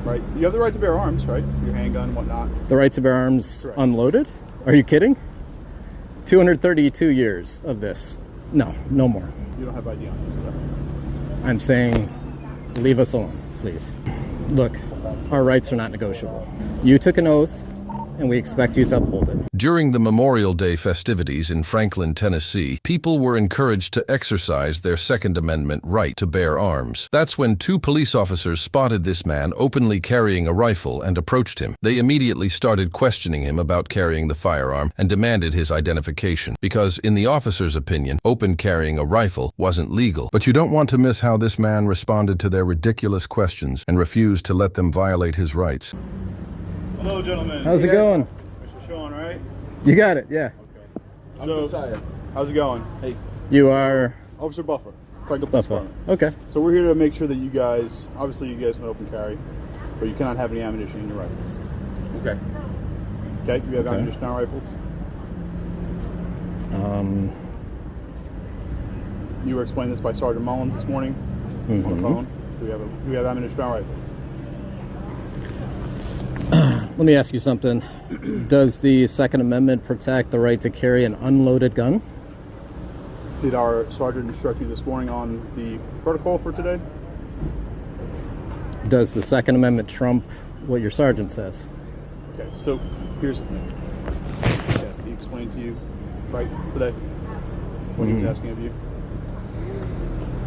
Right. You have the right to bear arms, right? Your handgun and whatnot. The right to bear arms. Correct. Unloaded? Are you kidding? 232 years of this. No more. You don't have ID on you, so. I'm saying leave us alone, please. Look, our rights are not negotiable. You took an oath, and we expect you to uphold it. During the Memorial Day festivities in Franklin, Tennessee, people were encouraged to exercise their Second Amendment right to bear arms. That's when 2 police officers spotted this man openly carrying a rifle and approached him. They immediately started questioning him about carrying the firearm and demanded his identification, because in the officer's opinion, open carrying a rifle wasn't legal. But you don't want to miss how this man responded to their ridiculous questions and refused to let them violate his rights. Hello, gentlemen. How's it going? Mr. Sean, right? You got it, yeah. Okay. So, how's it going? Hey. You are? Officer Buffer. Franklin Police Buffer. Department. Okay. So we're here to make sure that you guys, obviously you guys can open carry, but you cannot have any ammunition in your rifles. Okay. Okay, you have ammunition in our rifles? You were explained this by Sergeant Mullins this morning on the phone. Do we have ammunition in our rifles? Let me ask you something. Does the Second Amendment protect the right to carry an unloaded gun? Did our sergeant instruct you this morning on the protocol for today? Does the Second Amendment trump what your sergeant says? Okay, so here's the thing. Okay, he explained to you, right, today, what he was asking of you.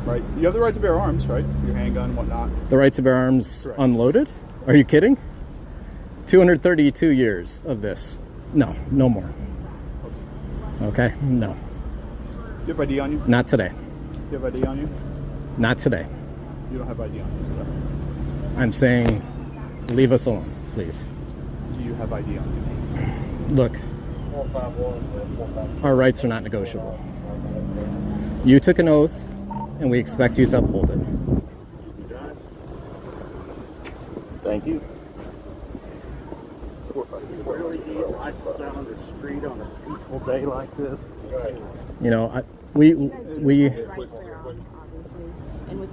Right, you have the right to bear arms, right? Your handgun, whatnot. The right to bear arms. Correct. Unloaded? Are you kidding? 232 years of this. No more. Okay? No. You have ID on you? Not today. You have ID on you? Not today. You don't have ID on you today. I'm saying leave us alone, please. Do you have ID on you? Look, our rights are not negotiable. You took an oath, and we expect you to uphold it. Thank you. Really, do you like to sit on the street on a peaceful day like this? You know, we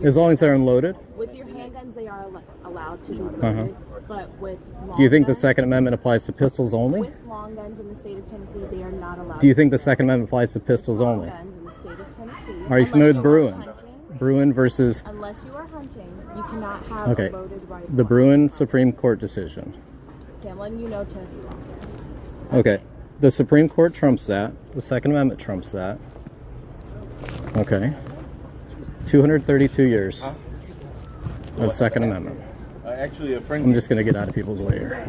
as long as they're unloaded. With your handguns, they are allowed to be loaded, but with long Do you think guns, the Second Amendment applies to pistols only? With long guns in the state of Tennessee, they are not allowed. Do you think the Second Amendment applies to pistols long only? guns in the state of Tennessee? Are you familiar with Bruin? Hunting, Bruin versus... Unless you are hunting, you cannot have Okay, a loaded rifle. the Bruin Supreme Court decision. Okay, I'm letting you know Tennessee law. Okay, the Supreme Court trumps that. The Second Amendment trumps that. Okay. 232 years of Second Amendment. Actually, a friend. I'm just going to get out of people's way here.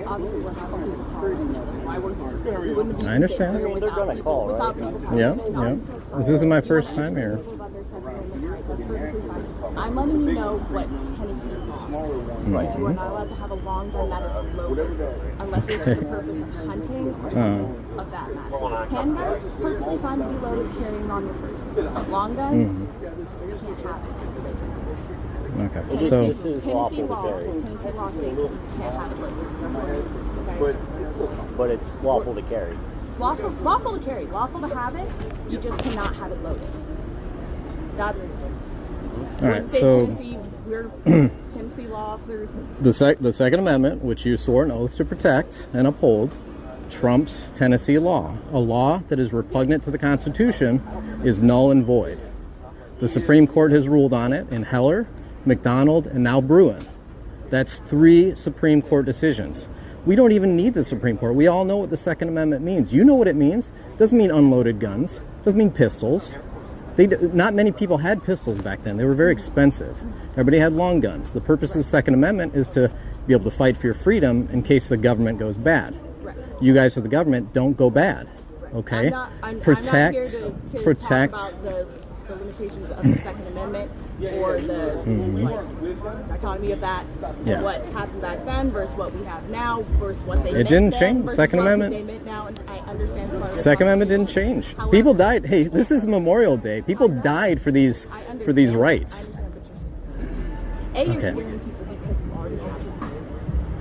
Obviously, we're having I understand. They're going to call, right? Yeah. This isn't my first time here. I'm letting you know what Tennessee law says. You are not allowed to have a long gun that is loaded unless it's for the purpose of hunting or something of that matter. Handguns, perfectly fine to be loaded carrying on your person. But long guns, you can't have it. Okay, so... Tennessee law states you can't have it loaded. Okay? But it's lawful to carry. Lawful to carry. Lawful to have it, you just cannot have it loaded. That's... All right, so... Tennessee, we're Tennessee law officers. The Second Amendment, which you swore an oath to protect and uphold, trumps Tennessee law. A law that is repugnant to the Constitution is null and void. The Supreme Court has ruled on it in Heller, McDonald, and now Bruin. That's 3 Supreme Court decisions. We don't even need the Supreme Court. We all know what the Second Amendment means. You know what it means. It doesn't mean unloaded guns. It doesn't mean pistols. Not many people had pistols back then. They were very expensive. Everybody had long guns. The purpose of the Second Amendment is to be able to fight for your freedom in case the government goes bad. Right. You guys of the government don't go bad. Okay? I'm protect. not here to protect. talk about the limitations of the Second Amendment or the dichotomy of that. Yeah. What happened back then versus what we have now versus what they It meant didn't then change. versus Second what Amendment. they meant now, and I understand part of the Second Amendment didn't Constitution. change. However, People died. Hey, this is Memorial Day. People died for these I understand. rights. I understand, but you're Okay. scaring people because you already have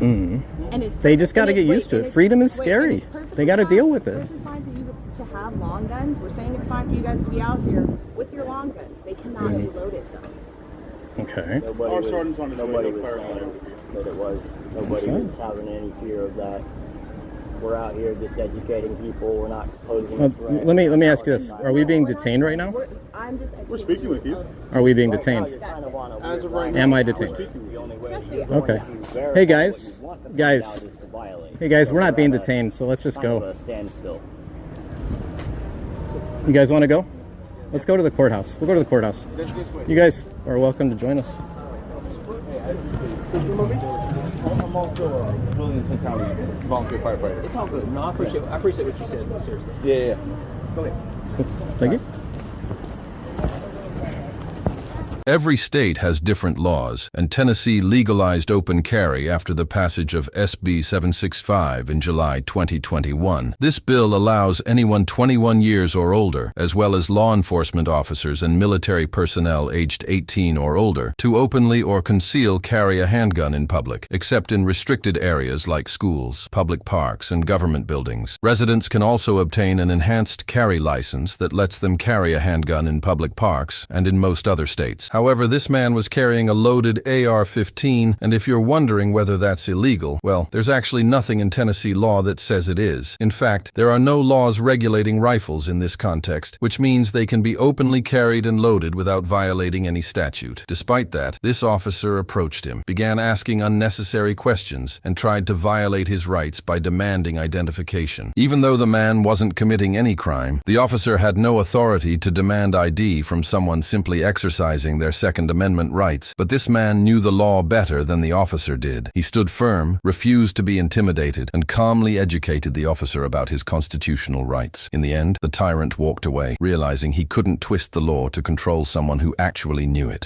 it. And it's They just got to and get used to it. Freedom is wait, and scary. it's perfectly They got to fine- deal with it's it. perfectly fine for you to have have long guns. We're saying it's fine for you guys to be out here with your long guns. They cannot be loaded though. Okay. Our sergeant's on his way Nobody to was clarify saying everything. that it was. Nobody fine. was having any fear of that. We're out here just educating people. We're not posing Uh, a threat. let me ask you this: are we being detained right now? I'm just. We're speaking with you. Are we being Right now, detained? you're kind of on a As weird of right line. now, Am I we're detained? speaking with The you. only way Trust that me. you're going Okay. to verify Hey, guys. what you want to find Guys. out is to violate. Hey guys, we're not being at a detained, so let's just kind of go. a standstill. You guys want to go? Let's go to the courthouse. We'll go to the courthouse. This way. You guys are welcome to join us. I'm also a Williamson County volunteer firefighter. It's all good. No, I appreciate what you said. No, seriously. Yeah. Go ahead. Thank you. Every state has different laws, and Tennessee legalized open carry after the passage of SB 765 in July 2021. This bill allows anyone 21 years or older, as well as law enforcement officers and military personnel aged 18 or older, to openly or conceal carry a handgun in public, except in restricted areas like schools, public parks, and government buildings. Residents can also obtain an enhanced carry license that lets them carry a handgun in public parks and in most other states. However, this man was carrying a loaded AR-15, and if you're wondering whether that's illegal, well, there's actually nothing in Tennessee law that says it is. In fact, there are no laws regulating rifles in this context, which means they can be openly carried and loaded without violating any statute. Despite that, this officer approached him, began asking unnecessary questions, and tried to violate his rights by demanding identification. Even though the man wasn't committing any crime, the officer had no authority to demand ID from someone simply exercising their Second Amendment rights, but this man knew the law better than the officer did. He stood firm, refused to be intimidated, and calmly educated the officer about his constitutional rights. In the end, the tyrant walked away, realizing he couldn't twist the law to control someone who actually knew it.